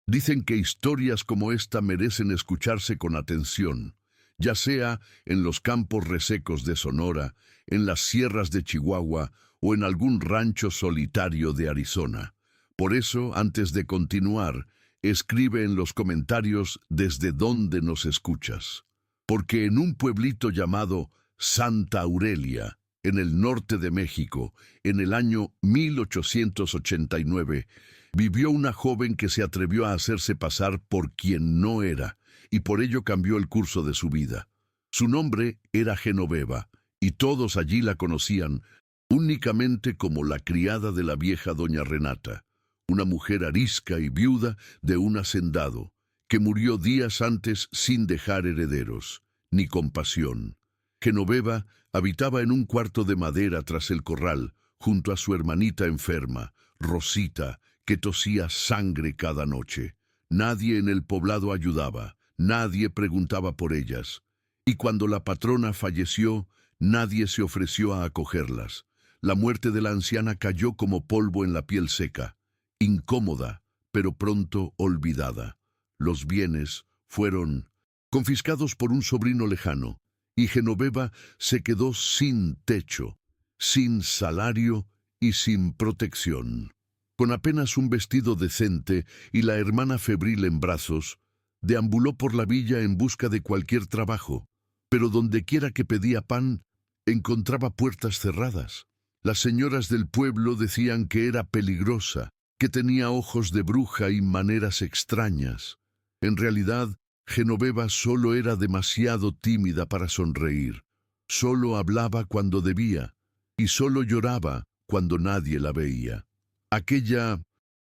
Dicen que historias como esta merecen escucharse con atención, ya sea en los campos resecos de Sonora, en las sierras de Chihuahua o en algún rancho solitario de Arizona. Por eso, antes de continuar, escribe en los comentarios desde dónde nos escuchas. Porque en un pueblito llamado Santa Aurelia, en el norte de México, en el año 1889, vivió una joven que se atrevió a hacerse pasar por quien no era, y por ello cambió el curso de su vida. Su nombre era Genoveva, y todos allí la conocían únicamente como la criada de la vieja doña Renata, una mujer arisca y viuda de un hacendado, que murió días antes sin dejar herederos, ni compasión. Genoveva habitaba en un cuarto de madera tras el corral, junto a su hermanita enferma, Rosita, que tosía sangre cada noche. Nadie en el poblado ayudaba, nadie preguntaba por ellas. Y cuando la patrona falleció, nadie se ofreció a acogerlas. La muerte de la anciana cayó como polvo en la piel seca, incómoda, pero pronto olvidada. Los bienes fueron confiscados por un sobrino lejano, y Genoveva se quedó sin techo, sin salario y sin protección. Con apenas un vestido decente y la hermana febril en brazos, deambuló por la villa en busca de cualquier trabajo, pero dondequiera que pedía pan, encontraba puertas cerradas. Las señoras del pueblo decían que era peligrosa, que tenía ojos de bruja y maneras extrañas. En realidad, Genoveva solo era demasiado tímida para sonreír. Solo hablaba cuando debía, y solo lloraba cuando nadie la veía. Aquella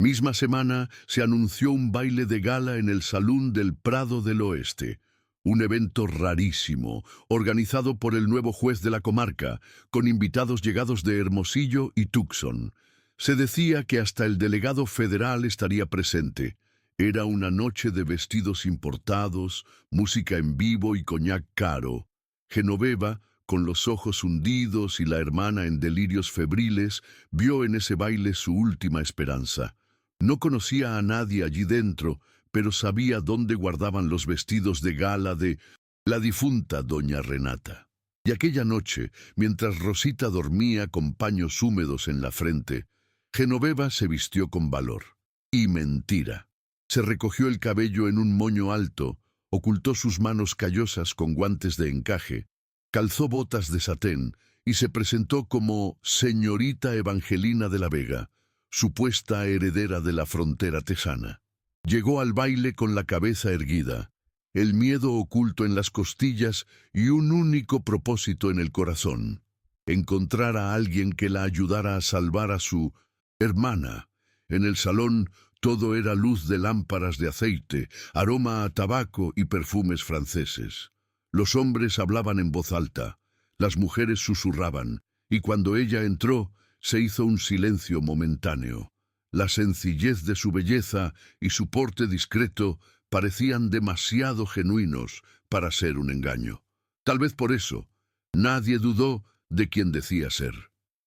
misma semana se anunció un baile de gala en el Salón del Prado del Oeste, un evento rarísimo, organizado por el nuevo juez de la comarca, con invitados llegados de Hermosillo y Tucson. Se decía que hasta el delegado federal estaría presente. Era una noche de vestidos importados, música en vivo y coñac caro. Genoveva, con los ojos hundidos y la hermana en delirios febriles, vio en ese baile su última esperanza. No conocía a nadie allí dentro, pero sabía dónde guardaban los vestidos de gala de la difunta doña Renata. Y aquella noche, mientras Rosita dormía con paños húmedos en la frente, Genoveva se vistió con valor. Y mentira. Se recogió el cabello en un moño alto, ocultó sus manos callosas con guantes de encaje, calzó botas de satén y se presentó como señorita Evangelina de la Vega, supuesta heredera de la frontera texana. Llegó al baile con la cabeza erguida, el miedo oculto en las costillas y un único propósito en el corazón: encontrar a alguien que la ayudara a salvar a su hermana. En el salón todo era luz de lámparas de aceite, aroma a tabaco y perfumes franceses. Los hombres hablaban en voz alta, las mujeres susurraban, y cuando ella entró, se hizo un silencio momentáneo. La sencillez de su belleza y su porte discreto parecían demasiado genuinos para ser un engaño. Tal vez por eso, nadie dudó de quién decía ser.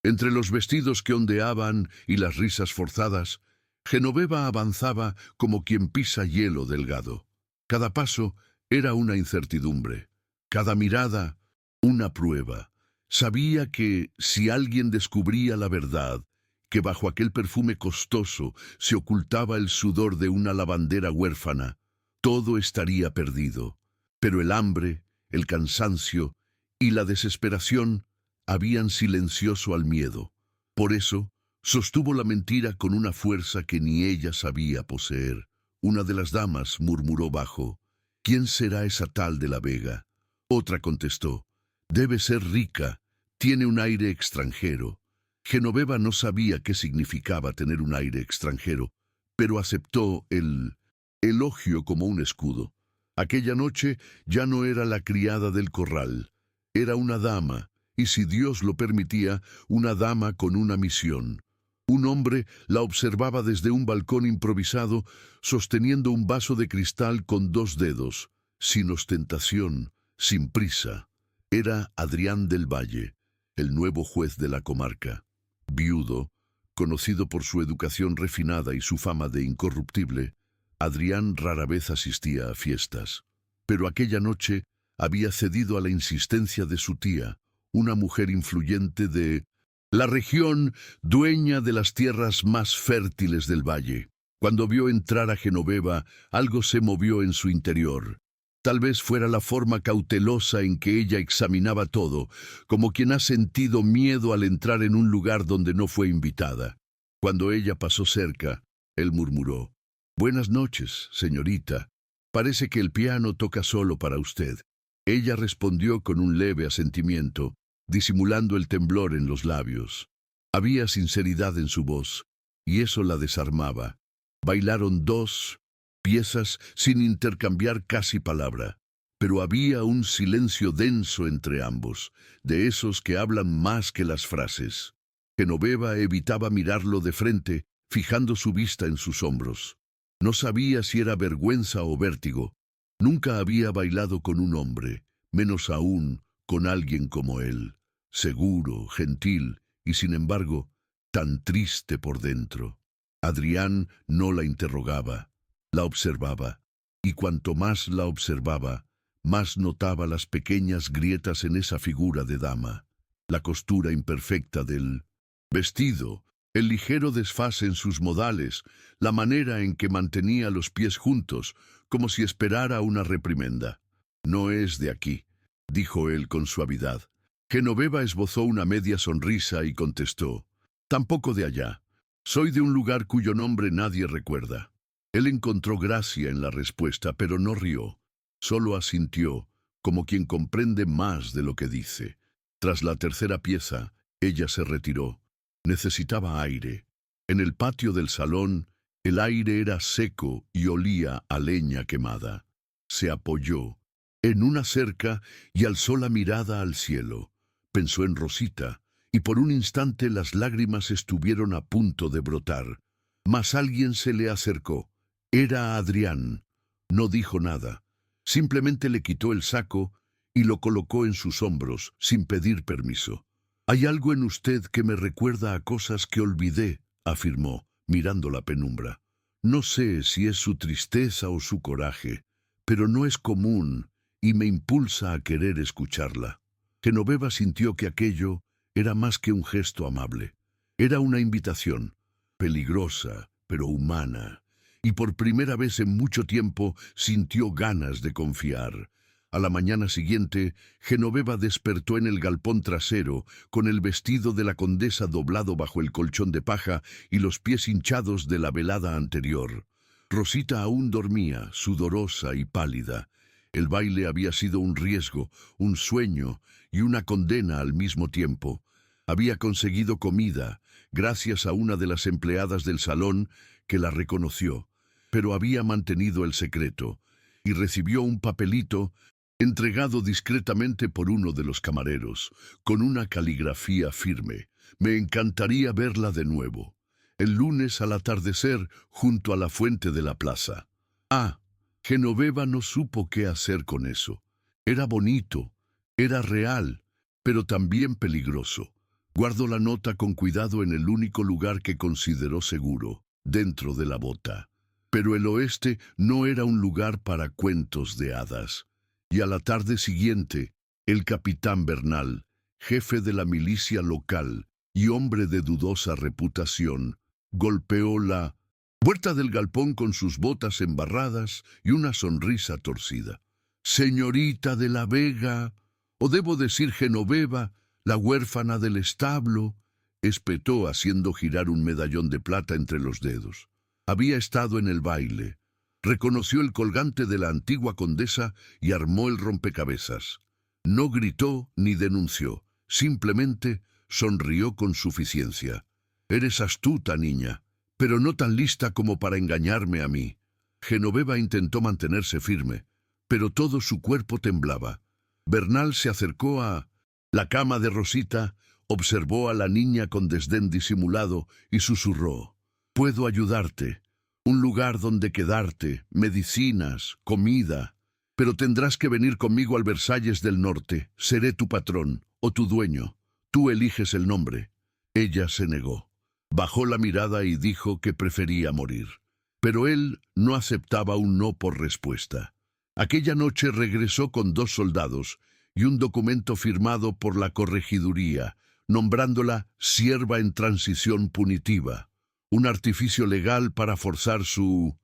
Entre los vestidos que ondeaban y las risas forzadas, Genoveva avanzaba como quien pisa hielo delgado. Cada paso era una incertidumbre, cada mirada una prueba. Sabía que si alguien descubría la verdad, que bajo aquel perfume costoso se ocultaba el sudor de una lavandera huérfana, todo estaría perdido. Pero el hambre, el cansancio y la desesperación habían silencioso al miedo. Por eso, sostuvo la mentira con una fuerza que ni ella sabía poseer. Una de las damas murmuró bajo: «¿Quién será esa tal de la Vega?». Otra contestó: «Debe ser rica, tiene un aire extranjero». Genoveva no sabía qué significaba tener un aire extranjero, pero aceptó el elogio como un escudo. Aquella noche ya no era la criada del corral, era una dama, y si Dios lo permitía, una dama con una misión. Un hombre la observaba desde un balcón improvisado, sosteniendo un vaso de cristal con 2 dedos, sin ostentación, sin prisa. Era Adrián del Valle, el nuevo juez de la comarca. Viudo, conocido por su educación refinada y su fama de incorruptible, Adrián rara vez asistía a fiestas, pero aquella noche había cedido a la insistencia de su tía, una mujer influyente de la región, dueña de las tierras más fértiles del valle. Cuando vio entrar a Genoveva, algo se movió en su interior. Tal vez fuera la forma cautelosa en que ella examinaba todo, como quien ha sentido miedo al entrar en un lugar donde no fue invitada. Cuando ella pasó cerca, él murmuró: «Buenas noches, señorita. Parece que el piano toca solo para usted». Ella respondió con un leve asentimiento, disimulando el temblor en los labios. Había sinceridad en su voz, y eso la desarmaba. Bailaron 2 piezas sin intercambiar casi palabra, pero había un silencio denso entre ambos, de esos que hablan más que las frases. Genoveva evitaba mirarlo de frente, fijando su vista en sus hombros. No sabía si era vergüenza o vértigo. Nunca había bailado con un hombre, menos aún con alguien como él, seguro, gentil y, sin embargo, tan triste por dentro. Adrián no la interrogaba, la observaba, y cuanto más la observaba, más notaba las pequeñas grietas en esa figura de dama, la costura imperfecta del vestido, el ligero desfase en sus modales, la manera en que mantenía los pies juntos, como si esperara una reprimenda. «No es de aquí», dijo él con suavidad. Genoveva esbozó una media sonrisa y contestó: «Tampoco de allá. Soy de un lugar cuyo nombre nadie recuerda». Él encontró gracia en la respuesta, pero no rió. Solo asintió, como quien comprende más de lo que dice. Tras la tercera pieza, ella se retiró. Necesitaba aire. En el patio del salón, el aire era seco y olía a leña quemada. Se apoyó en una cerca y alzó la mirada al cielo. Pensó en Rosita, y por un instante las lágrimas estuvieron a punto de brotar. Mas alguien se le acercó. Era Adrián. No dijo nada. Simplemente le quitó el saco y lo colocó en sus hombros, sin pedir permiso. «Hay algo en usted que me recuerda a cosas que olvidé», afirmó, mirando la penumbra. «No sé si es su tristeza o su coraje, pero no es común y me impulsa a querer escucharla». Genoveva sintió que aquello era más que un gesto amable. Era una invitación, peligrosa, pero humana, y por primera vez en mucho tiempo sintió ganas de confiar. A la mañana siguiente, Genoveva despertó en el galpón trasero, con el vestido de la condesa doblado bajo el colchón de paja y los pies hinchados de la velada anterior. Rosita aún dormía, sudorosa y pálida. El baile había sido un riesgo, un sueño y una condena al mismo tiempo. Había conseguido comida, gracias a una de las empleadas del salón que la reconoció, pero había mantenido el secreto, y recibió un papelito entregado discretamente por uno de los camareros, con una caligrafía firme. «Me encantaría verla de nuevo. El lunes al atardecer, junto a la fuente de la plaza». Genoveva no supo qué hacer con eso. Era bonito, era real, pero también peligroso. Guardó la nota con cuidado en el único lugar que consideró seguro, dentro de la bota. Pero el oeste no era un lugar para cuentos de hadas. Y a la tarde siguiente, el capitán Bernal, jefe de la milicia local y hombre de dudosa reputación, golpeó la puerta del galpón con sus botas embarradas y una sonrisa torcida. «Señorita de la Vega, o debo decir Genoveva, la huérfana del establo», espetó haciendo girar un medallón de plata entre los dedos. Había estado en el baile. Reconoció el colgante de la antigua condesa y armó el rompecabezas. No gritó ni denunció, simplemente sonrió con suficiencia. «Eres astuta, niña, pero no tan lista como para engañarme a mí». Genoveva intentó mantenerse firme, pero todo su cuerpo temblaba. Bernal se acercó a la cama de Rosita, observó a la niña con desdén disimulado y susurró: «Puedo ayudarte. Un lugar donde quedarte, medicinas, comida. Pero tendrás que venir conmigo al Versalles del Norte. Seré tu patrón, o tu dueño. Tú eliges el nombre». Ella se negó. Bajó la mirada y dijo que prefería morir. Pero él no aceptaba un no por respuesta. Aquella noche regresó con 2 soldados y un documento firmado por la corregiduría, nombrándola sierva en transición punitiva, un artificio legal para forzar su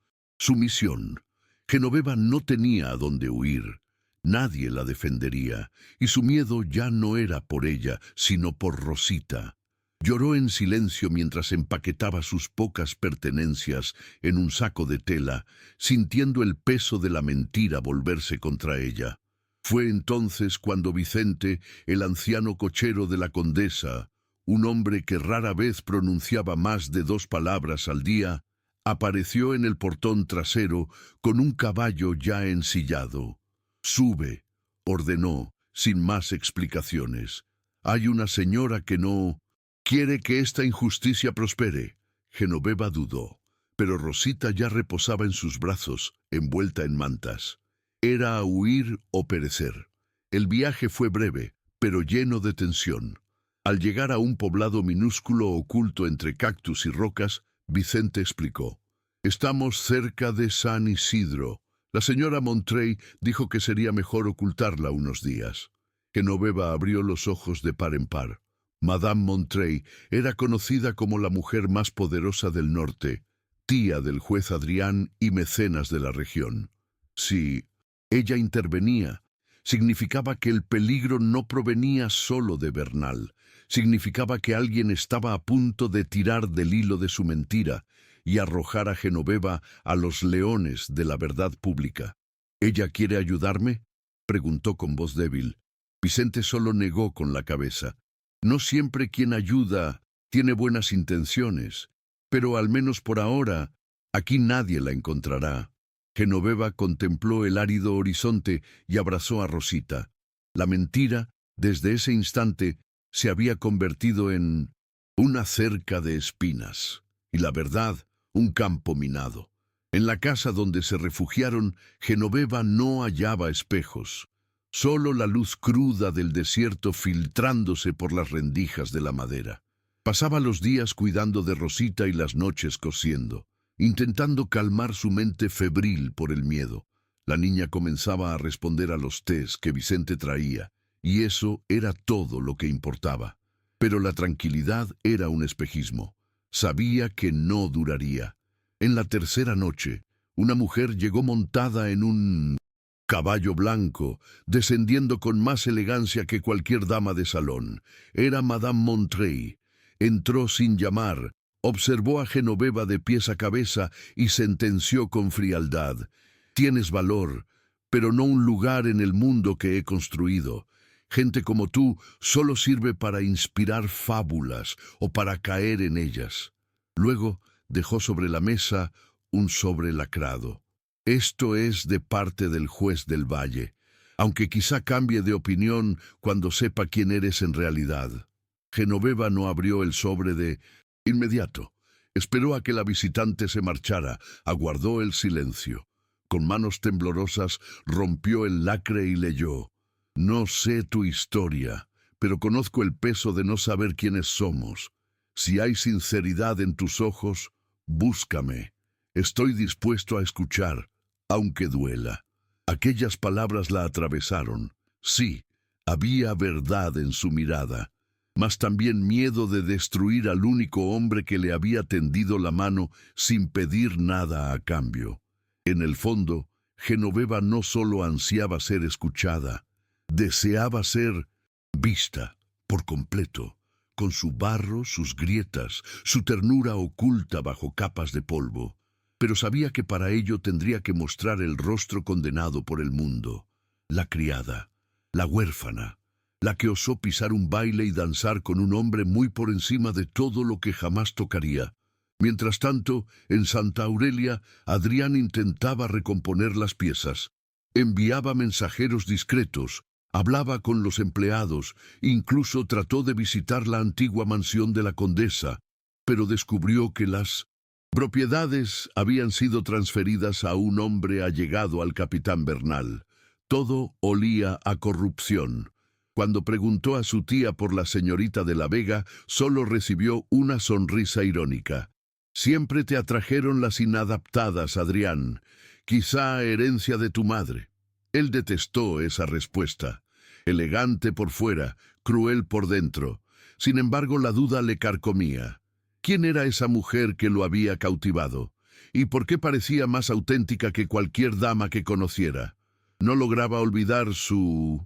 misión. Genoveva no tenía a dónde huir. Nadie la defendería, y su miedo ya no era por ella, sino por Rosita. Lloró en silencio mientras empaquetaba sus pocas pertenencias en un saco de tela, sintiendo el peso de la mentira volverse contra ella. Fue entonces cuando Vicente, el anciano cochero de la condesa, un hombre que rara vez pronunciaba más de 2 palabras al día, apareció en el portón trasero con un caballo ya ensillado. «Sube», ordenó, sin más explicaciones. «Hay una señora que no quiere que esta injusticia prospere». Genoveva dudó, pero Rosita ya reposaba en sus brazos, envuelta en mantas. Era a huir o perecer. El viaje fue breve, pero lleno de tensión. Al llegar a un poblado minúsculo oculto entre cactus y rocas, Vicente explicó: «Estamos cerca de San Isidro. La señora Montrey dijo que sería mejor ocultarla unos días». Genoveva abrió los ojos de par en par. Madame Montrey era conocida como la mujer más poderosa del norte, tía del juez Adrián y mecenas de la región. Si ella intervenía, significaba que el peligro no provenía solo de Bernal. Significaba que alguien estaba a punto de tirar del hilo de su mentira y arrojar a Genoveva a los leones de la verdad pública. «¿Ella quiere ayudarme?», preguntó con voz débil. Vicente solo negó con la cabeza. No siempre quien ayuda tiene buenas intenciones, pero al menos por ahora, aquí nadie la encontrará. Genoveva contempló el árido horizonte y abrazó a Rosita. La mentira, desde ese instante, se había convertido en una cerca de espinas, y la verdad, un campo minado. En la casa donde se refugiaron, Genoveva no hallaba espejos, solo la luz cruda del desierto filtrándose por las rendijas de la madera. Pasaba los días cuidando de Rosita y las noches cosiendo, intentando calmar su mente febril por el miedo. La niña comenzaba a responder a los tés que Vicente traía, y eso era todo lo que importaba. Pero la tranquilidad era un espejismo. Sabía que no duraría. En la tercera noche, una mujer llegó montada en un caballo blanco, descendiendo con más elegancia que cualquier dama de salón. Era Madame Montrey. Entró sin llamar, observó a Genoveva de pies a cabeza y sentenció con frialdad: «Tienes valor, pero no un lugar en el mundo que he construido. Gente como tú solo sirve para inspirar fábulas o para caer en ellas». Luego dejó sobre la mesa un sobre lacrado. «Esto es de parte del juez del valle, aunque quizá cambie de opinión cuando sepa quién eres en realidad». Genoveva no abrió el sobre de inmediato. Esperó a que la visitante se marchara, aguardó el silencio. Con manos temblorosas rompió el lacre y leyó: «No sé tu historia, pero conozco el peso de no saber quiénes somos. Si hay sinceridad en tus ojos, búscame. Estoy dispuesto a escuchar, aunque duela». Aquellas palabras la atravesaron. Sí, había verdad en su mirada, mas también miedo de destruir al único hombre que le había tendido la mano sin pedir nada a cambio. En el fondo, Genoveva no solo ansiaba ser escuchada, deseaba ser vista por completo, con su barro, sus grietas, su ternura oculta bajo capas de polvo. Pero sabía que para ello tendría que mostrar el rostro condenado por el mundo. La criada, la huérfana, la que osó pisar un baile y danzar con un hombre muy por encima de todo lo que jamás tocaría. Mientras tanto, en Santa Aurelia, Adrián intentaba recomponer las piezas. Enviaba mensajeros discretos, hablaba con los empleados, incluso trató de visitar la antigua mansión de la condesa, pero descubrió que las propiedades habían sido transferidas a un hombre allegado al capitán Bernal. Todo olía a corrupción. Cuando preguntó a su tía por la señorita de la Vega, solo recibió una sonrisa irónica. Siempre te atrajeron las inadaptadas, Adrián, quizá herencia de tu madre. Él detestó esa respuesta. Elegante por fuera, cruel por dentro. Sin embargo, la duda le carcomía. ¿Quién era esa mujer que lo había cautivado? ¿Y por qué parecía más auténtica que cualquier dama que conociera? No lograba olvidar su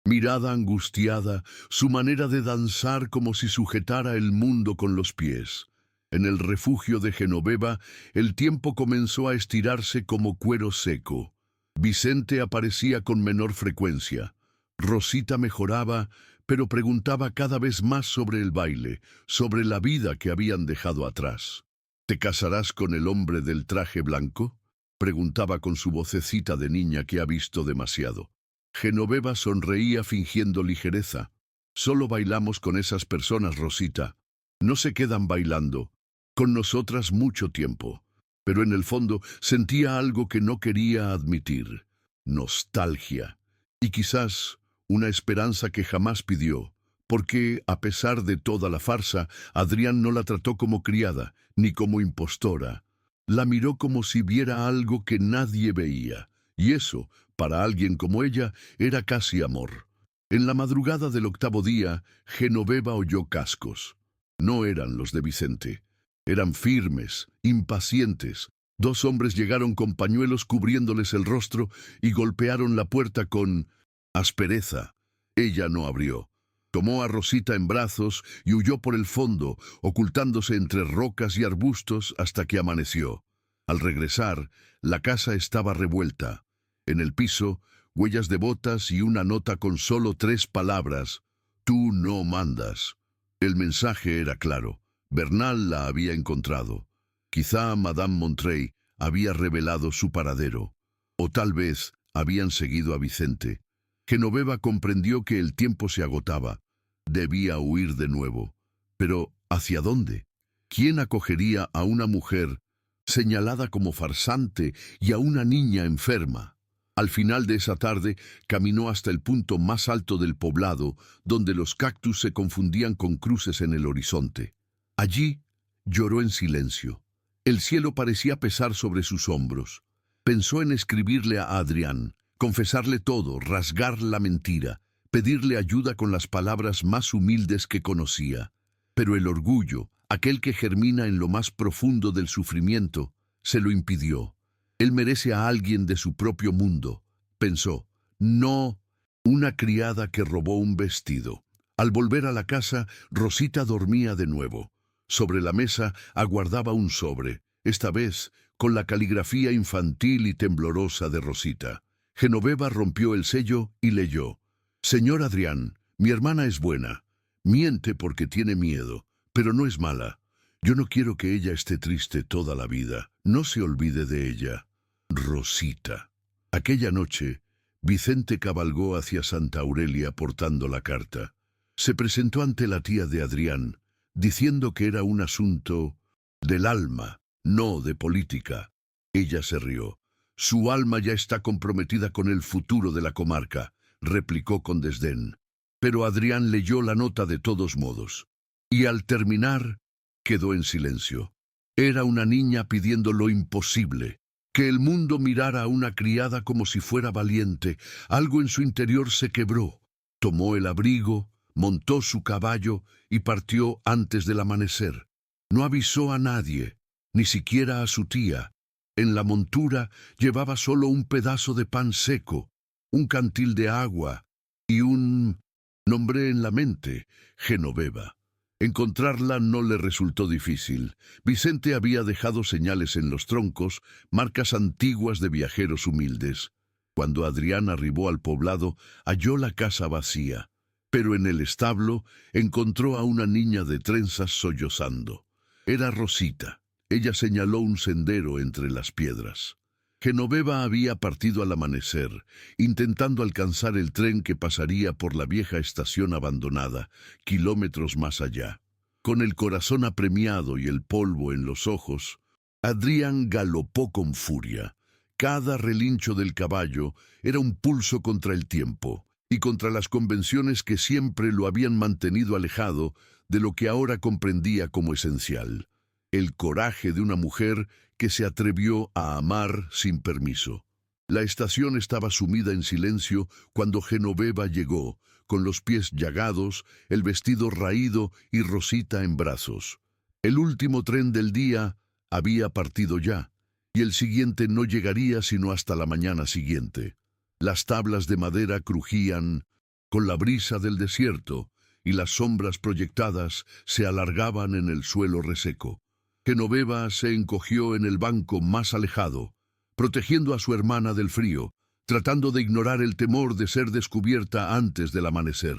mirada angustiada, su manera de danzar como si sujetara el mundo con los pies. En el refugio de Genoveva, el tiempo comenzó a estirarse como cuero seco. Vicente aparecía con menor frecuencia. Rosita mejoraba, pero preguntaba cada vez más sobre el baile, sobre la vida que habían dejado atrás. ¿Te casarás con el hombre del traje blanco?, preguntaba con su vocecita de niña que ha visto demasiado. Genoveva sonreía fingiendo ligereza. Solo bailamos con esas personas, Rosita. No se quedan bailando con nosotras mucho tiempo. Pero en el fondo sentía algo que no quería admitir. Nostalgia. Y quizás una esperanza que jamás pidió. Porque, a pesar de toda la farsa, Adrián no la trató como criada, ni como impostora. La miró como si viera algo que nadie veía. Y eso, para alguien como ella, era casi amor. En la madrugada del 8.º día, Genoveva oyó cascos. No eran los de Vicente. Eran firmes, impacientes. 2 hombres llegaron con pañuelos cubriéndoles el rostro y golpearon la puerta con aspereza. Ella no abrió. Tomó a Rosita en brazos y huyó por el fondo, ocultándose entre rocas y arbustos hasta que amaneció. Al regresar, la casa estaba revuelta. En el piso, huellas de botas y una nota con solo 3 palabras: «Tú no mandas». El mensaje era claro. Bernal la había encontrado. Quizá Madame Montreuil había revelado su paradero. O tal vez habían seguido a Vicente. Genoveva comprendió que el tiempo se agotaba. Debía huir de nuevo. Pero, ¿hacia dónde? ¿Quién acogería a una mujer señalada como farsante y a una niña enferma? Al final de esa tarde, caminó hasta el punto más alto del poblado, donde los cactus se confundían con cruces en el horizonte. Allí lloró en silencio. El cielo parecía pesar sobre sus hombros. Pensó en escribirle a Adrián, confesarle todo, rasgar la mentira, pedirle ayuda con las palabras más humildes que conocía. Pero el orgullo, aquel que germina en lo más profundo del sufrimiento, se lo impidió. Él merece a alguien de su propio mundo, pensó. No una criada que robó un vestido. Al volver a la casa, Rosita dormía de nuevo. Sobre la mesa aguardaba un sobre, esta vez con la caligrafía infantil y temblorosa de Rosita. Genoveva rompió el sello y leyó: «Señor Adrián, mi hermana es buena. Miente porque tiene miedo, pero no es mala. Yo no quiero que ella esté triste toda la vida. No se olvide de ella. Rosita». Aquella noche, Vicente cabalgó hacia Santa Aurelia portando la carta. Se presentó ante la tía de Adrián, diciendo que era un asunto del alma, no de política. Ella se rió. «Su alma ya está comprometida con el futuro de la comarca», replicó con desdén. Pero Adrián leyó la nota de todos modos. Y al terminar, quedó en silencio. Era una niña pidiendo lo imposible. Que el mundo mirara a una criada como si fuera valiente. Algo en su interior se quebró. Tomó el abrigo, montó su caballo y partió antes del amanecer. No avisó a nadie, ni siquiera a su tía. En la montura llevaba solo un pedazo de pan seco, un cantil de agua y un nombre en la mente: Genoveva. Encontrarla no le resultó difícil. Vicente había dejado señales en los troncos, marcas antiguas de viajeros humildes. Cuando Adrián arribó al poblado, halló la casa vacía. Pero en el establo encontró a una niña de trenzas sollozando. Era Rosita. Ella señaló un sendero entre las piedras. Genoveva había partido al amanecer, intentando alcanzar el tren que pasaría por la vieja estación abandonada, kilómetros más allá. Con el corazón apremiado y el polvo en los ojos, Adrián galopó con furia. Cada relincho del caballo era un pulso contra el tiempo y contra las convenciones que siempre lo habían mantenido alejado de lo que ahora comprendía como esencial. el coraje de una mujer que se atrevió a amar sin permiso. La estación estaba sumida en silencio cuando Genoveva llegó, con los pies llagados, el vestido raído y Rosita en brazos. El último tren del día había partido ya, y el siguiente no llegaría sino hasta la mañana siguiente. Las tablas de madera crujían con la brisa del desierto, y las sombras proyectadas se alargaban en el suelo reseco. Genoveva se encogió en el banco más alejado, protegiendo a su hermana del frío, tratando de ignorar el temor de ser descubierta antes del amanecer.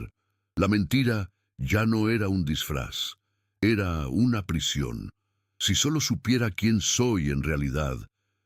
La mentira ya no era un disfraz, era una prisión. Si solo supiera quién soy en realidad,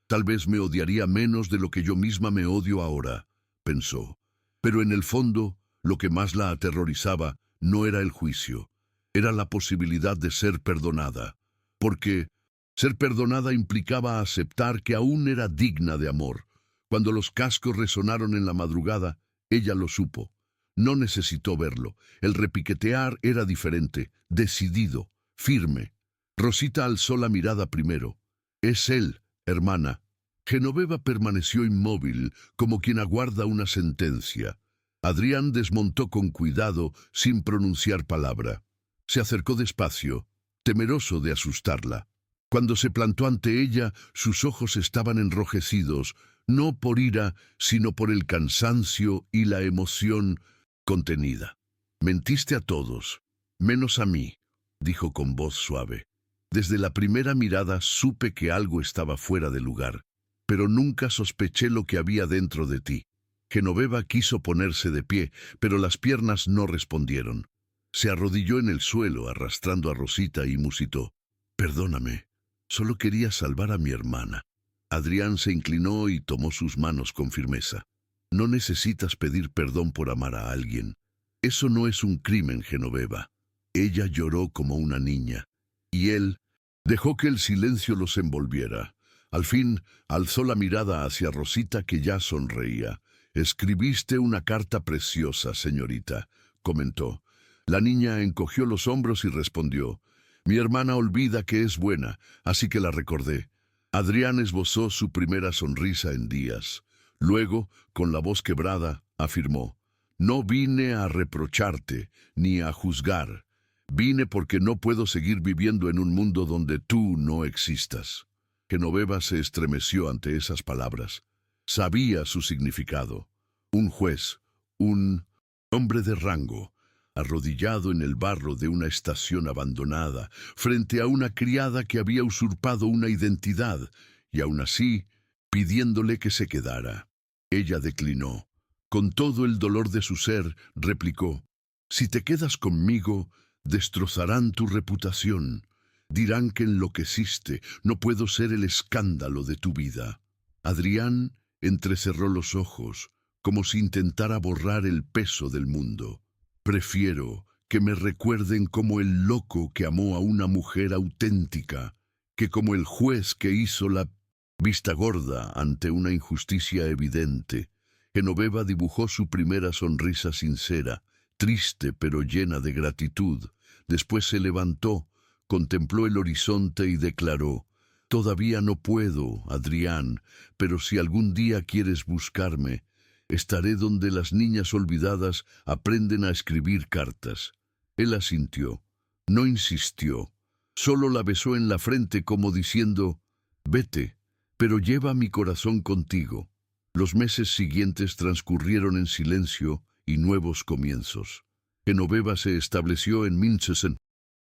tal vez me odiaría menos de lo que yo misma me odio ahora, pensó. Pero en el fondo, lo que más la aterrorizaba no era el juicio, era la posibilidad de ser perdonada, porque ser perdonada implicaba aceptar que aún era digna de amor. Cuando los cascos resonaron en la madrugada, ella lo supo. No necesitó verlo. El repiquetear era diferente, decidido, firme. Rosita alzó la mirada primero. «Es él, hermana». Genoveva permaneció inmóvil, como quien aguarda una sentencia. Adrián desmontó con cuidado, sin pronunciar palabra. Se acercó despacio, temeroso de asustarla. Cuando se plantó ante ella, sus ojos estaban enrojecidos, no por ira, sino por el cansancio y la emoción contenida. «Mentiste a todos, menos a mí», dijo con voz suave. «Desde la primera mirada supe que algo estaba fuera de lugar, pero nunca sospeché lo que había dentro de ti». Genoveva quiso ponerse de pie, pero las piernas no respondieron. Se arrodilló en el suelo, arrastrando a Rosita, y musitó: «Perdóname, solo quería salvar a mi hermana». Adrián se inclinó y tomó sus manos con firmeza. «No necesitas pedir perdón por amar a alguien. Eso no es un crimen, Genoveva». Ella lloró como una niña, y él dejó que el silencio los envolviera. Al fin, alzó la mirada hacia Rosita, que ya sonreía. «Escribiste una carta preciosa, señorita», comentó. La niña encogió los hombros y respondió: «Mi hermana olvida que es buena, así que la recordé». Adrián esbozó su primera sonrisa en días. Luego, con la voz quebrada, afirmó: «No vine a reprocharte, ni a juzgar. Vine porque no puedo seguir viviendo en un mundo donde tú no existas». Genoveva se estremeció ante esas palabras. Sabía su significado. Un juez, un hombre de rango, arrodillado en el barro de una estación abandonada, frente a una criada que había usurpado una identidad, y aún así, pidiéndole que se quedara. Ella declinó. Con todo el dolor de su ser, replicó: «Si te quedas conmigo, destrozarán tu reputación. Dirán que enloqueciste, no puedo ser el escándalo de tu vida». Adrián entrecerró los ojos, como si intentara borrar el peso del mundo. «Prefiero que me recuerden como el loco que amó a una mujer auténtica, que como el juez que hizo la vista gorda ante una injusticia evidente». Genoveva dibujó su primera sonrisa sincera, triste pero llena de gratitud. Después se levantó, contempló el horizonte y declaró: «Todavía no puedo, Adrián, pero si algún día quieres buscarme, estaré donde las niñas olvidadas aprenden a escribir cartas». Él asintió. No insistió. Solo la besó en la frente como diciendo: «Vete, pero lleva mi corazón contigo». Los meses siguientes transcurrieron en silencio y nuevos comienzos. Genoveva se estableció en Minchesen,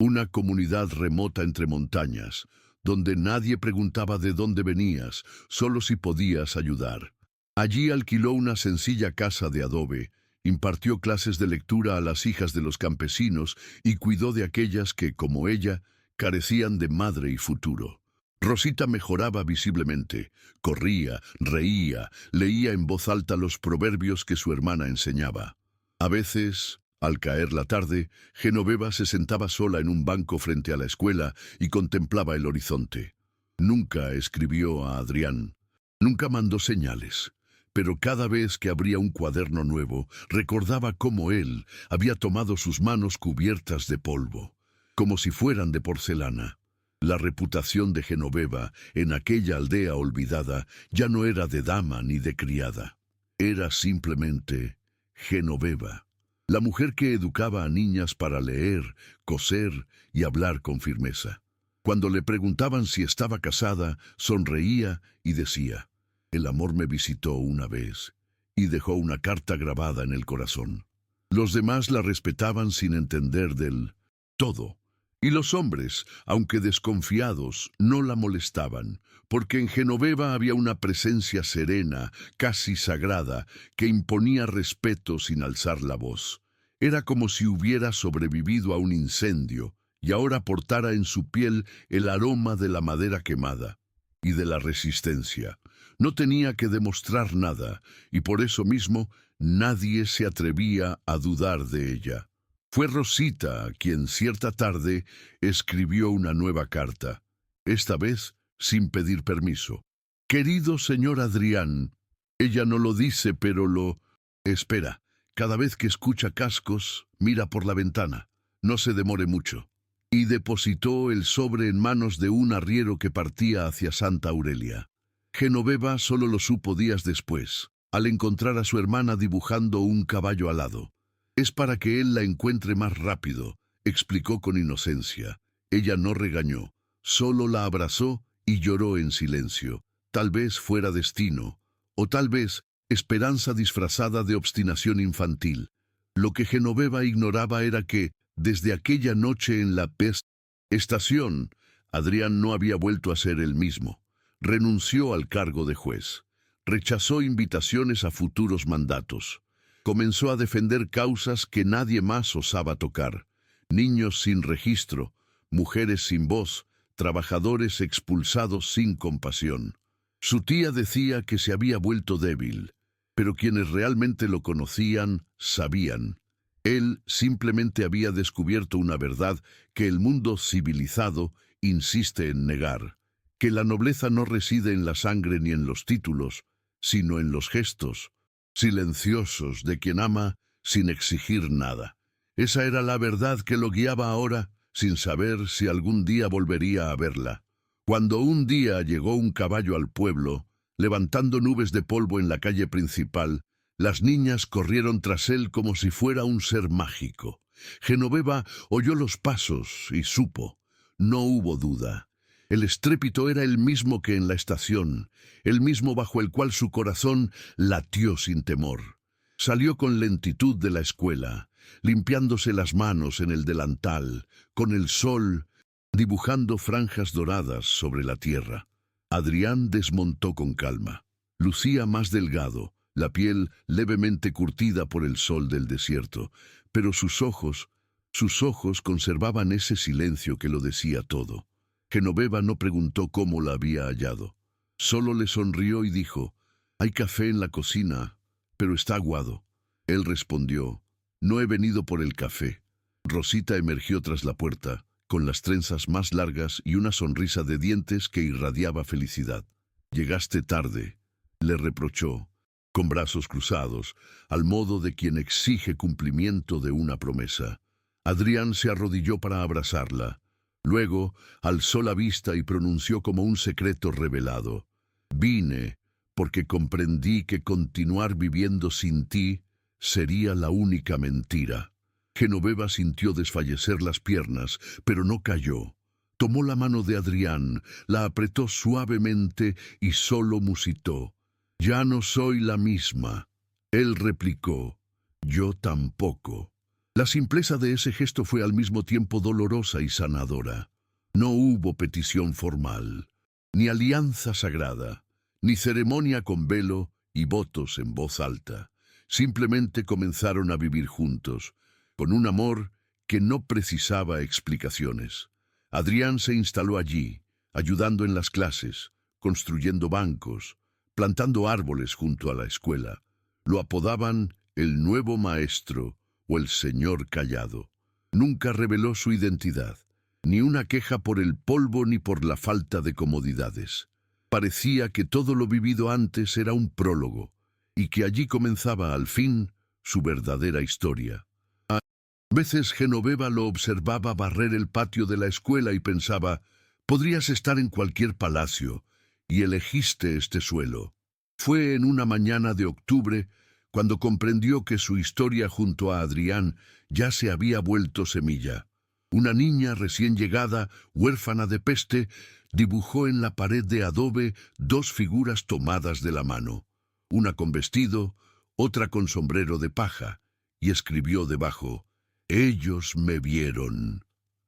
una comunidad remota entre montañas, donde nadie preguntaba de dónde venías, solo si podías ayudar. Allí alquiló una sencilla casa de adobe, impartió clases de lectura a las hijas de los campesinos y cuidó de aquellas que, como ella, carecían de madre y futuro. Rosita mejoraba visiblemente, corría, reía, leía en voz alta los proverbios que su hermana enseñaba. A veces, al caer la tarde, Genoveva se sentaba sola en un banco frente a la escuela y contemplaba el horizonte. Nunca escribió a Adrián, nunca mandó señales, pero cada vez que abría un cuaderno nuevo, recordaba cómo él había tomado sus manos cubiertas de polvo, como si fueran de porcelana. La reputación de Genoveva en aquella aldea olvidada ya no era de dama ni de criada. Era simplemente Genoveva, la mujer que educaba a niñas para leer, coser y hablar con firmeza. Cuando le preguntaban si estaba casada, sonreía y decía: «El amor me visitó una vez», y dejó una carta grabada en el corazón. Los demás la respetaban sin entender del todo. Y los hombres, aunque desconfiados, no la molestaban, porque en Genoveva había una presencia serena, casi sagrada, que imponía respeto sin alzar la voz. Era como si hubiera sobrevivido a un incendio y ahora portara en su piel el aroma de la madera quemada y de la resistencia. No tenía que demostrar nada, y por eso mismo nadie se atrevía a dudar de ella. Fue Rosita quien cierta tarde escribió una nueva carta, esta vez sin pedir permiso. «Querido señor Adrián», ella no lo dice, pero lo espera. Cada vez que escucha cascos, mira por la ventana. No se demore mucho. Y depositó el sobre en manos de un arriero que partía hacia Santa Aurelia. Genoveva solo lo supo días después, al encontrar a su hermana dibujando un caballo alado. «Es para que él la encuentre más rápido», explicó con inocencia. Ella no regañó, solo la abrazó y lloró en silencio. Tal vez fuera destino, o tal vez esperanza disfrazada de obstinación infantil. Lo que Genoveva ignoraba era que, desde aquella noche en la estación, Adrián no había vuelto a ser el mismo. Renunció al cargo de juez. Rechazó invitaciones a futuros mandatos. Comenzó a defender causas que nadie más osaba tocar. Niños sin registro, mujeres sin voz, trabajadores expulsados sin compasión. Su tía decía que se había vuelto débil, pero quienes realmente lo conocían sabían. Él simplemente había descubierto una verdad que el mundo civilizado insiste en negar, que la nobleza no reside en la sangre ni en los títulos, sino en los gestos silenciosos de quien ama sin exigir nada. Esa era la verdad que lo guiaba ahora, sin saber si algún día volvería a verla. Cuando un día llegó un caballo al pueblo, levantando nubes de polvo en la calle principal, las niñas corrieron tras él como si fuera un ser mágico. Genoveva oyó los pasos y supo. No hubo duda. El estrépito era el mismo que en la estación, el mismo bajo el cual su corazón latió sin temor. Salió con lentitud de la escuela, limpiándose las manos en el delantal, con el sol dibujando franjas doradas sobre la tierra. Adrián desmontó con calma. Lucía más delgado, la piel levemente curtida por el sol del desierto, pero sus ojos conservaban ese silencio que lo decía todo. Genoveva no preguntó cómo la había hallado. Solo le sonrió y dijo: «Hay café en la cocina, pero está aguado». Él respondió: «No he venido por el café». Rosita emergió tras la puerta, con las trenzas más largas y una sonrisa de dientes que irradiaba felicidad. «Llegaste tarde», le reprochó, con brazos cruzados, al modo de quien exige cumplimiento de una promesa. Adrián se arrodilló para abrazarla. Luego alzó la vista y pronunció como un secreto revelado: «Vine porque comprendí que continuar viviendo sin ti sería la única mentira». Genoveva sintió desfallecer las piernas, pero no cayó. Tomó la mano de Adrián, la apretó suavemente y solo musitó: «Ya no soy la misma». Él replicó: «Yo tampoco». La simpleza de ese gesto fue al mismo tiempo dolorosa y sanadora. No hubo petición formal, ni alianza sagrada, ni ceremonia con velo y votos en voz alta. Simplemente comenzaron a vivir juntos, con un amor que no precisaba explicaciones. Adrián se instaló allí, ayudando en las clases, construyendo bancos, plantando árboles junto a la escuela. Lo apodaban el nuevo maestro o el señor callado. Nunca reveló su identidad, ni una queja por el polvo ni por la falta de comodidades. Parecía que todo lo vivido antes era un prólogo, y que allí comenzaba al fin su verdadera historia. A veces Genoveva lo observaba barrer el patio de la escuela y pensaba: Podrías estar en cualquier palacio, y elegiste este suelo. Fue en una mañana de octubre cuando comprendió que su historia junto a Adrián ya se había vuelto semilla. Una niña recién llegada, huérfana de peste, dibujó en la pared de adobe dos figuras tomadas de la mano, una con vestido, otra con sombrero de paja, y escribió debajo: «Ellos me vieron».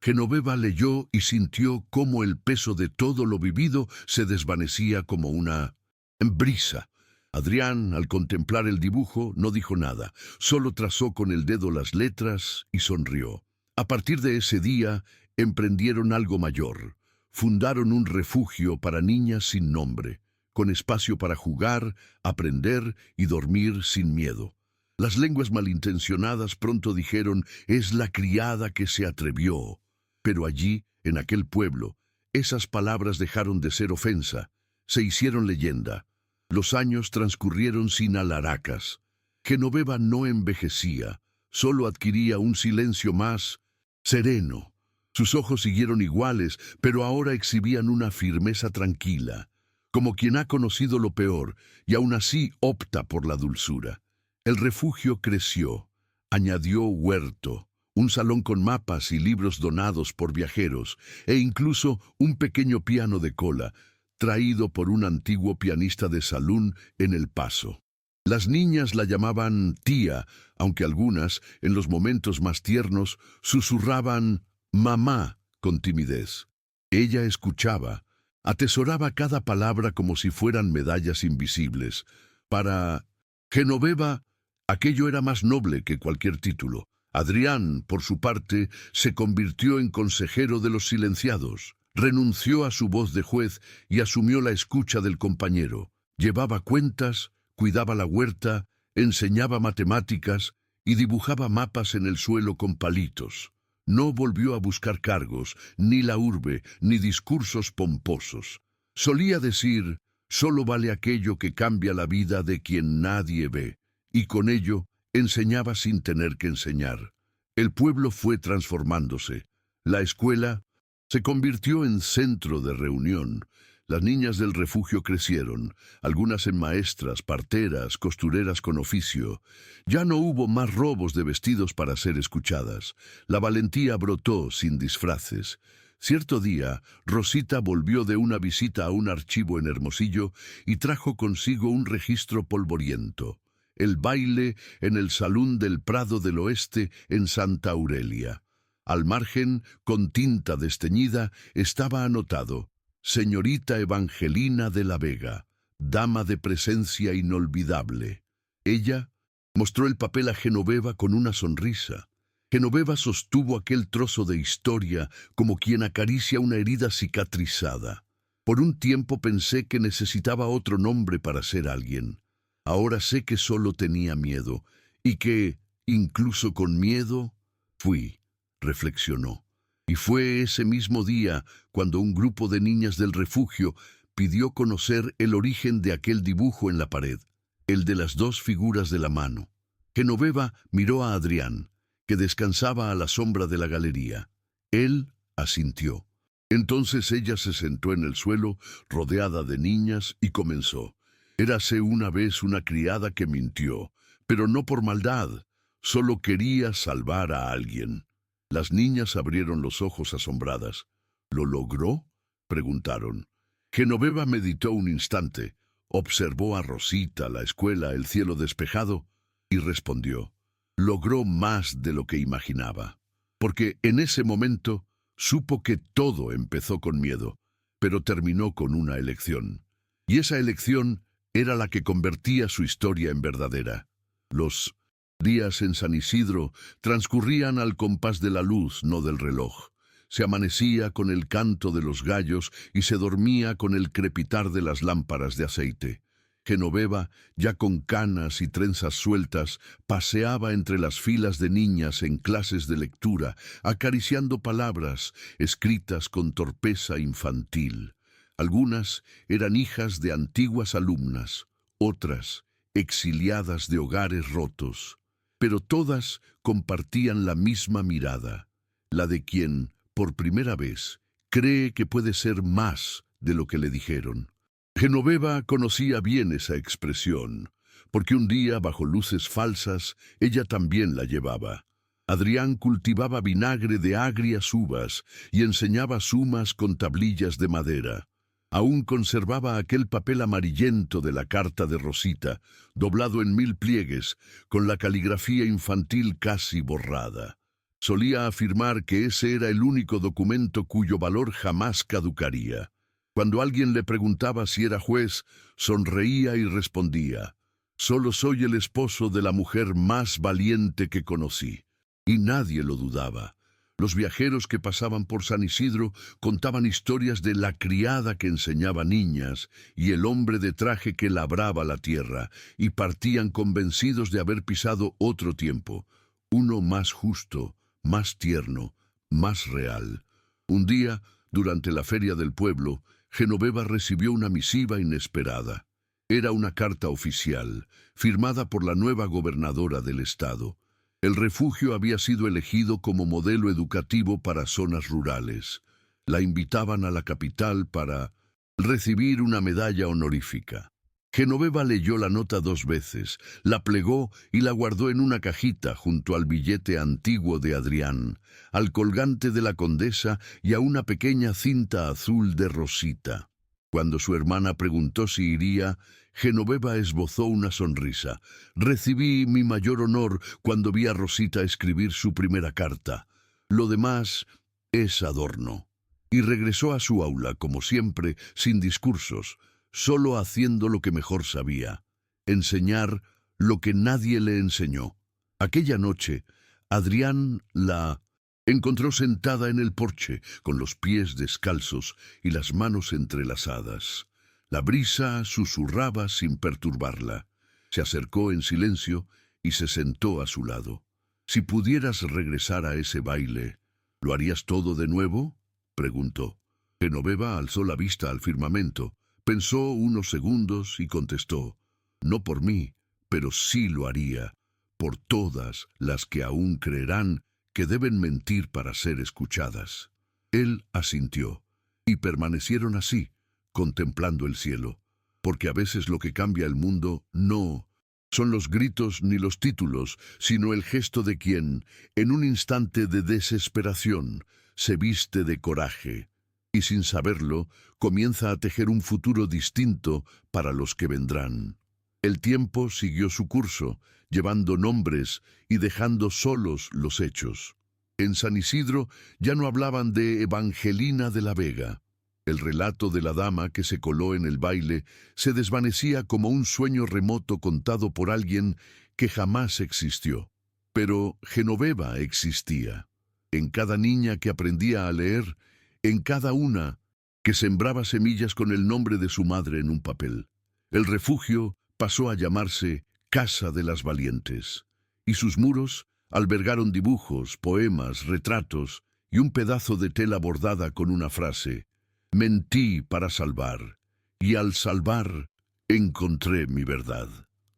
Genoveva leyó y sintió cómo el peso de todo lo vivido se desvanecía como una brisa. Adrián, al contemplar el dibujo, no dijo nada, solo trazó con el dedo las letras y sonrió. A partir de ese día, emprendieron algo mayor. Fundaron un refugio para niñas sin nombre, con espacio para jugar, aprender y dormir sin miedo. Las lenguas malintencionadas pronto dijeron: «Es la criada que se atrevió». Pero allí, en aquel pueblo, esas palabras dejaron de ser ofensa, se hicieron leyenda. Los años transcurrieron sin alaracas. Genoveva no envejecía, solo adquiría un silencio más sereno. Sus ojos siguieron iguales, pero ahora exhibían una firmeza tranquila, como quien ha conocido lo peor y aún así opta por la dulzura. El refugio creció, añadió huerto, un salón con mapas y libros donados por viajeros, e incluso un pequeño piano de cola, traído por un antiguo pianista de salón en El Paso. Las niñas la llamaban tía, aunque algunas, en los momentos más tiernos, susurraban mamá con timidez. Ella escuchaba, atesoraba cada palabra como si fueran medallas invisibles. Para Genoveva, aquello era más noble que cualquier título. Adrián, por su parte, se convirtió en consejero de los silenciados. Renunció a su voz de juez y asumió la escucha del compañero. Llevaba cuentas, cuidaba la huerta, enseñaba matemáticas y dibujaba mapas en el suelo con palitos. No volvió a buscar cargos, ni la urbe, ni discursos pomposos. Solía decir: «Solo vale aquello que cambia la vida de quien nadie ve», y con ello enseñaba sin tener que enseñar. El pueblo fue transformándose. La escuela se convirtió en centro de reunión. Las niñas del refugio crecieron, algunas en maestras, parteras, costureras con oficio. Ya no hubo más robos de vestidos para ser escuchadas. La valentía brotó sin disfraces. Cierto día, Rosita volvió de una visita a un archivo en Hermosillo y trajo consigo un registro polvoriento: el baile en el Salón del Prado del Oeste en Santa Aurelia. Al margen, con tinta desteñida, estaba anotado: «Señorita Evangelina de la Vega, dama de presencia inolvidable». Ella mostró el papel a Genoveva con una sonrisa. Genoveva sostuvo aquel trozo de historia como quien acaricia una herida cicatrizada. Por un tiempo pensé que necesitaba otro nombre para ser alguien. Ahora sé que solo tenía miedo, y que, incluso con miedo, fui, reflexionó. Y fue ese mismo día cuando un grupo de niñas del refugio pidió conocer el origen de aquel dibujo en la pared, el de las dos figuras de la mano. Genoveva miró a Adrián, que descansaba a la sombra de la galería. Él asintió. Entonces ella se sentó en el suelo, rodeada de niñas, y comenzó: «Érase una vez una criada que mintió, pero no por maldad, solo quería salvar a alguien». Las niñas abrieron los ojos asombradas. «¿Lo logró?», preguntaron. Genoveva meditó un instante, observó a Rosita, la escuela, el cielo despejado, y respondió: «Logró más de lo que imaginaba». Porque en ese momento supo que todo empezó con miedo, pero terminó con una elección. Y esa elección era la que convertía su historia en verdadera. Los días en San Isidro transcurrían al compás de la luz, no del reloj. Se amanecía con el canto de los gallos y se dormía con el crepitar de las lámparas de aceite. Genoveva, ya con canas y trenzas sueltas, paseaba entre las filas de niñas en clases de lectura, acariciando palabras escritas con torpeza infantil. Algunas eran hijas de antiguas alumnas, otras exiliadas de hogares rotos, pero todas compartían la misma mirada, la de quien, por primera vez, cree que puede ser más de lo que le dijeron. Genoveva conocía bien esa expresión, porque un día, bajo luces falsas, ella también la llevaba. Adrián cultivaba vinagre de agrias uvas y enseñaba sumas con tablillas de madera. Aún conservaba aquel papel amarillento de la carta de Rosita, doblado en 1000 pliegues, con la caligrafía infantil casi borrada. Solía afirmar que ese era el único documento cuyo valor jamás caducaría. Cuando alguien le preguntaba si era juez, sonreía y respondía: «Solo soy el esposo de la mujer más valiente que conocí». Y nadie lo dudaba. Los viajeros que pasaban por San Isidro contaban historias de la criada que enseñaba niñas y el hombre de traje que labraba la tierra, y partían convencidos de haber pisado otro tiempo, uno más justo, más tierno, más real. Un día, durante la feria del pueblo, Genoveva recibió una misiva inesperada. Era una carta oficial, firmada por la nueva gobernadora del estado. El refugio había sido elegido como modelo educativo para zonas rurales. La invitaban a la capital para recibir una medalla honorífica. Genoveva leyó la nota 2 veces, la plegó y la guardó en una cajita junto al billete antiguo de Adrián, al colgante de la condesa y a una pequeña cinta azul de Rosita. Cuando su hermana preguntó si iría, Genoveva esbozó una sonrisa. «Recibí mi mayor honor cuando vi a Rosita escribir su primera carta. Lo demás es adorno». Y regresó a su aula, como siempre, sin discursos, solo haciendo lo que mejor sabía: enseñar lo que nadie le enseñó. Aquella noche, Adrián la encontró sentada en el porche, con los pies descalzos y las manos entrelazadas. La brisa susurraba sin perturbarla. Se acercó en silencio y se sentó a su lado. «Si pudieras regresar a ese baile, ¿lo harías todo de nuevo?», preguntó. Genoveva alzó la vista al firmamento, pensó unos segundos y contestó: «No por mí, pero sí lo haría, por todas las que aún creerán que deben mentir para ser escuchadas». Él asintió, y permanecieron así, contemplando el cielo, porque a veces lo que cambia el mundo no son los gritos ni los títulos, sino el gesto de quien, en un instante de desesperación, se viste de coraje, y sin saberlo, comienza a tejer un futuro distinto para los que vendrán. El tiempo siguió su curso, llevando nombres y dejando solos los hechos. En San Isidro ya no hablaban de Evangelina de la Vega. El relato de la dama que se coló en el baile se desvanecía como un sueño remoto contado por alguien que jamás existió. Pero Genoveva existía. En cada niña que aprendía a leer, en cada una que sembraba semillas con el nombre de su madre en un papel. El refugio pasó a llamarse Casa de las Valientes, y sus muros albergaron dibujos, poemas, retratos y un pedazo de tela bordada con una frase: «Mentí para salvar, y al salvar encontré mi verdad».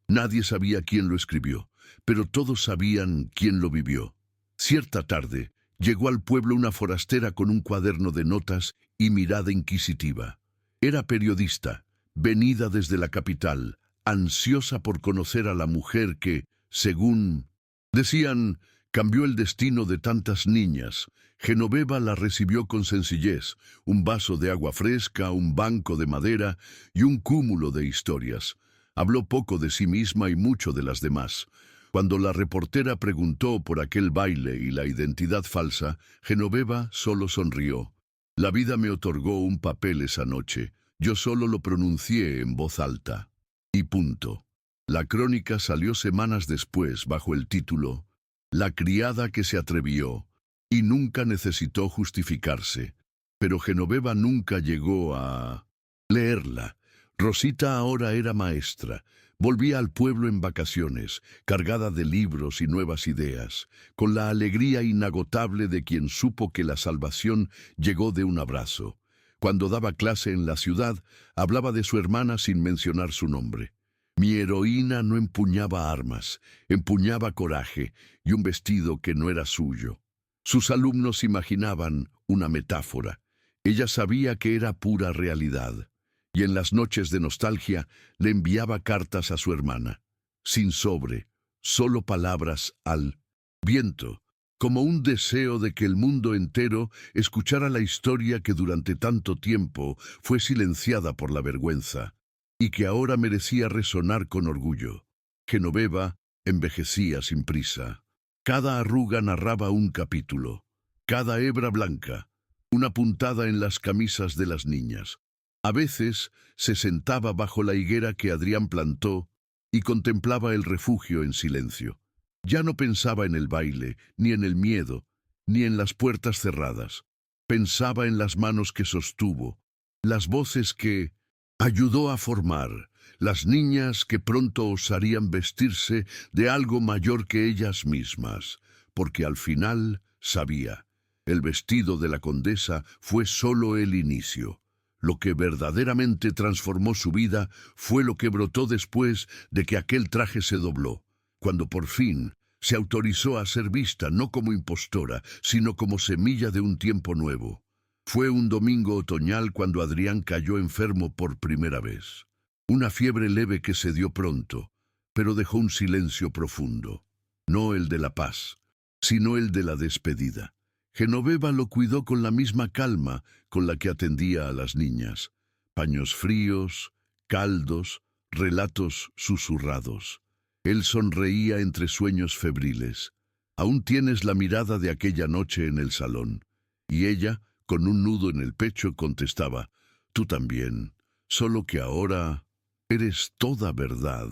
Nadie sabía quién lo escribió, pero todos sabían quién lo vivió. Cierta tarde, llegó al pueblo una forastera con un cuaderno de notas y mirada inquisitiva. Era periodista, venida desde la capital, ansiosa por conocer a la mujer que, según decían, cambió el destino de tantas niñas. Genoveva la recibió con sencillez: un vaso de agua fresca, un banco de madera y un cúmulo de historias. Habló poco de sí misma y mucho de las demás. Cuando la reportera preguntó por aquel baile y la identidad falsa, Genoveva solo sonrió. «La vida me otorgó un papel esa noche. Yo solo lo pronuncié en voz alta. Y punto». La crónica salió semanas después bajo el título «La criada que se atrevió», y nunca necesitó justificarse. Pero Genoveva nunca llegó a leerla. Rosita ahora era maestra. Volvía al pueblo en vacaciones, cargada de libros y nuevas ideas, con la alegría inagotable de quien supo que la salvación llegó de un abrazo. Cuando daba clase en la ciudad, hablaba de su hermana sin mencionar su nombre. «Mi heroína no empuñaba armas, empuñaba coraje y un vestido que no era suyo». Sus alumnos imaginaban una metáfora: Ella sabía que era pura realidad, y en las noches de nostalgia le enviaba cartas a su hermana, sin sobre, solo palabras al viento, como un deseo de que el mundo entero escuchara la historia que durante tanto tiempo fue silenciada por la vergüenza, y que ahora merecía resonar con orgullo. Genoveva envejecía sin prisa. Cada arruga narraba un capítulo, cada hebra blanca, una puntada en las camisas de las niñas. A veces se sentaba bajo la higuera que Adrián plantó y contemplaba el refugio en silencio. Ya no pensaba en el baile, ni en el miedo, ni en las puertas cerradas. Pensaba en las manos que sostuvo, las voces que ayudó a formar, las niñas que pronto osarían vestirse de algo mayor que ellas mismas, porque al final sabía, el vestido de la condesa fue solo el inicio. Lo que verdaderamente transformó su vida fue lo que brotó después de que aquel traje se dobló, cuando por fin se autorizó a ser vista no como impostora, sino como semilla de un tiempo nuevo. Fue un domingo otoñal cuando Adrián cayó enfermo por primera vez. Una fiebre leve que se dio pronto, pero dejó un silencio profundo. No el de la paz, sino el de la despedida. Genoveva lo cuidó con la misma calma con la que atendía a las niñas. Paños fríos, caldos, relatos susurrados. Él sonreía entre sueños febriles. Aún tienes la mirada de aquella noche en el salón. Y ella, con un nudo en el pecho, contestaba, tú también, solo que ahora eres toda verdad.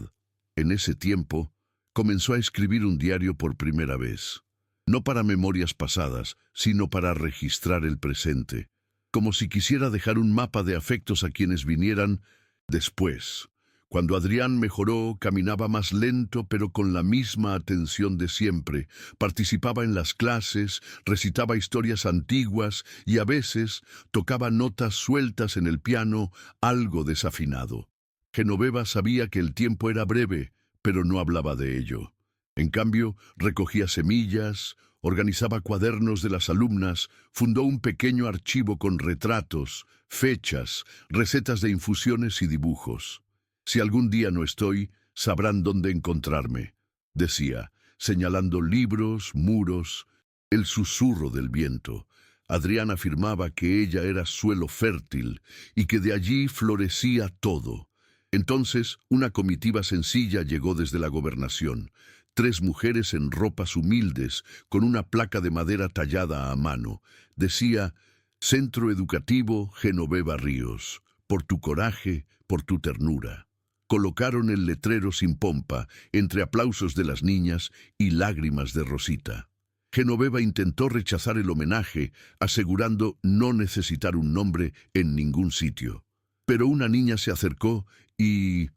En ese tiempo, comenzó a escribir un diario por primera vez. No para memorias pasadas, sino para registrar el presente, como si quisiera dejar un mapa de afectos a quienes vinieran después. Cuando Adrián mejoró, caminaba más lento, pero con la misma atención de siempre. Participaba en las clases, recitaba historias antiguas y a veces tocaba notas sueltas en el piano, algo desafinado. Genoveva sabía que el tiempo era breve, pero no hablaba de ello. En cambio, recogía semillas, organizaba cuadernos de las alumnas, fundó un pequeño archivo con retratos, fechas, recetas de infusiones y dibujos. Si algún día no estoy, sabrán dónde encontrarme, decía, señalando libros, muros, el susurro del viento. Adrián afirmaba que ella era suelo fértil y que de allí florecía todo. Entonces, una comitiva sencilla llegó desde la gobernación. 3 mujeres en ropas humildes, con una placa de madera tallada a mano. Decía, Centro Educativo Genoveva Ríos, por tu coraje, por tu ternura. Colocaron el letrero sin pompa, entre aplausos de las niñas y lágrimas de Rosita. Genoveva intentó rechazar el homenaje, asegurando no necesitar un nombre en ningún sitio. Pero una niña se acercó y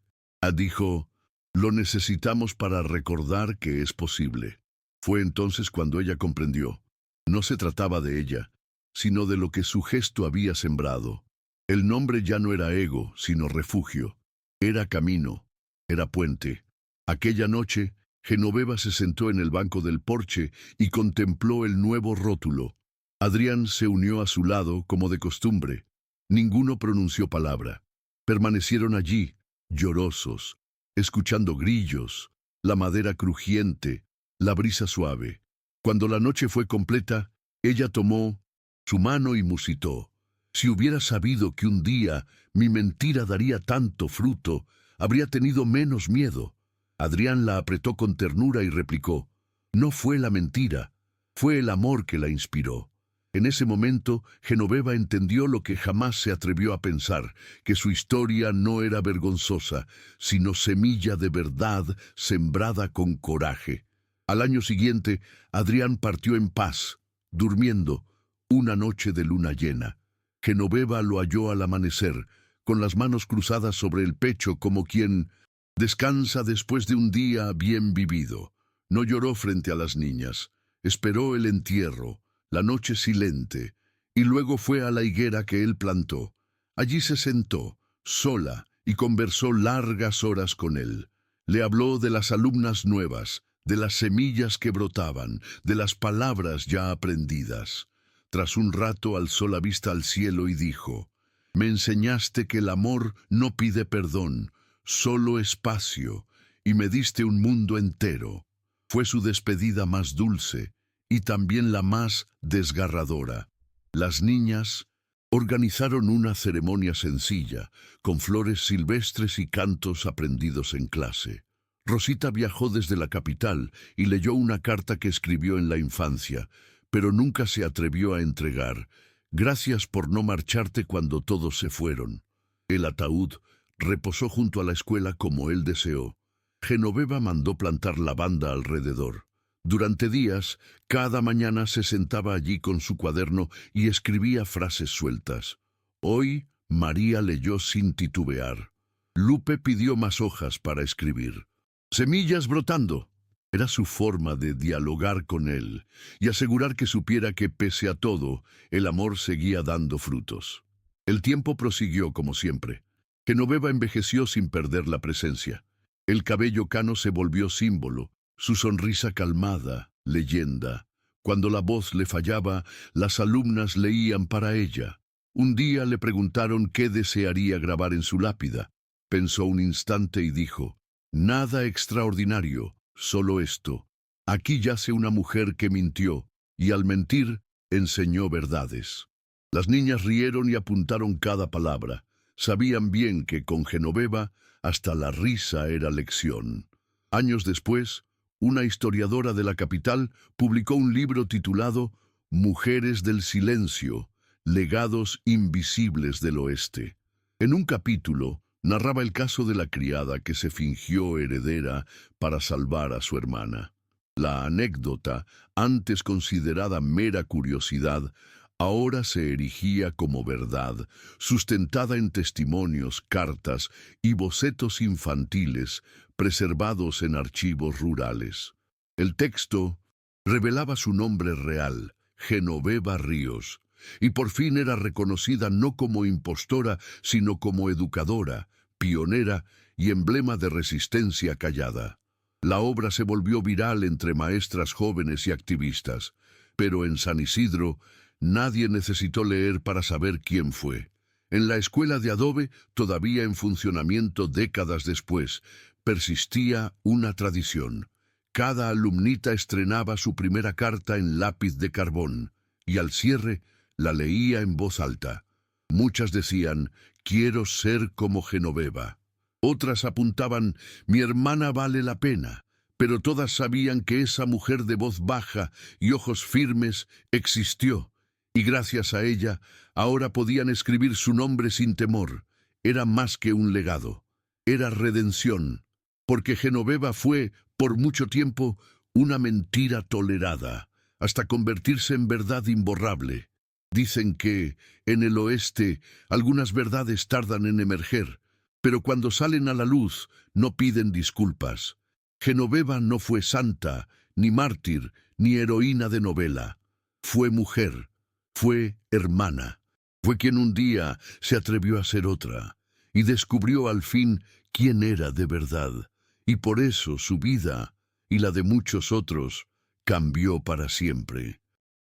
dijo, lo necesitamos para recordar que es posible. Fue entonces cuando ella comprendió. No se trataba de ella, sino de lo que su gesto había sembrado. El nombre ya no era ego, sino refugio. Era camino, era puente. Aquella noche, Genoveva se sentó en el banco del porche y contempló el nuevo rótulo. Adrián se unió a su lado como de costumbre. Ninguno pronunció palabra. Permanecieron allí, llorosos, escuchando grillos, la madera crujiente, la brisa suave. Cuando la noche fue completa, ella tomó su mano y musitó. Si hubiera sabido que un día mi mentira daría tanto fruto, habría tenido menos miedo. Adrián la apretó con ternura y replicó, no fue la mentira, fue el amor que la inspiró. En ese momento, Genoveva entendió lo que jamás se atrevió a pensar, que su historia no era vergonzosa, sino semilla de verdad sembrada con coraje. Al año siguiente, Adrián partió en paz, durmiendo, una noche de luna llena. Genoveva lo halló al amanecer, con las manos cruzadas sobre el pecho como quien descansa después de un día bien vivido. No lloró frente a las niñas, esperó el entierro, la noche silente, y luego fue a la higuera que él plantó. Allí se sentó, sola, y conversó largas horas con él. Le habló de las alumnas nuevas, de las semillas que brotaban, de las palabras ya aprendidas. Tras un rato alzó la vista al cielo y dijo: «Me enseñaste que el amor no pide perdón, solo espacio, y me diste un mundo entero». Fue su despedida más dulce y también la más desgarradora. Las niñas organizaron una ceremonia sencilla, con flores silvestres y cantos aprendidos en clase. Rosita viajó desde la capital y leyó una carta que escribió en la infancia, pero nunca se atrevió a entregar. «Gracias por no marcharte cuando todos se fueron». El ataúd reposó junto a la escuela como él deseó. Genoveva mandó plantar lavanda alrededor. Durante días, cada mañana se sentaba allí con su cuaderno y escribía frases sueltas. Hoy, María leyó sin titubear. Lupe pidió más hojas para escribir. «Semillas brotando». Era su forma de dialogar con él y asegurar que supiera que, pese a todo, el amor seguía dando frutos. El tiempo prosiguió como siempre. Genoveva envejeció sin perder la presencia. El cabello cano se volvió símbolo, su sonrisa calmada, leyenda. Cuando la voz le fallaba, las alumnas leían para ella. Un día le preguntaron qué desearía grabar en su lápida. Pensó un instante y dijo: «Nada extraordinario, solo esto. Aquí yace una mujer que mintió, y al mentir, enseñó verdades». Las niñas rieron y apuntaron cada palabra. Sabían bien que con Genoveva hasta la risa era lección. Años después, una historiadora de la capital publicó un libro titulado Mujeres del Silencio, legados invisibles del oeste. En un capítulo, narraba el caso de la criada que se fingió heredera para salvar a su hermana. La anécdota, antes considerada mera curiosidad, ahora se erigía como verdad, sustentada en testimonios, cartas y bocetos infantiles preservados en archivos rurales. El texto revelaba su nombre real, Genoveva Ríos, y por fin era reconocida no como impostora, sino como educadora, pionera y emblema de resistencia callada. La obra se volvió viral entre maestras jóvenes y activistas, pero en San Isidro nadie necesitó leer para saber quién fue. En la escuela de adobe, todavía en funcionamiento décadas después, persistía una tradición. Cada alumnita estrenaba su primera carta en lápiz de carbón, y al cierre la leía en voz alta. Muchas decían: «Quiero ser como Genoveva». Otras apuntaban: «Mi hermana vale la pena». Pero todas sabían que esa mujer de voz baja y ojos firmes existió, y gracias a ella, ahora podían escribir su nombre sin temor. Era más que un legado, era redención, porque Genoveva fue, por mucho tiempo, una mentira tolerada, hasta convertirse en verdad imborrable. Dicen que, en el oeste, algunas verdades tardan en emerger, pero cuando salen a la luz, no piden disculpas. Genoveva no fue santa, ni mártir, ni heroína de novela. Fue mujer, fue hermana. Fue quien un día se atrevió a ser otra, y descubrió al fin quién era de verdad. Y por eso su vida, y la de muchos otros, cambió para siempre.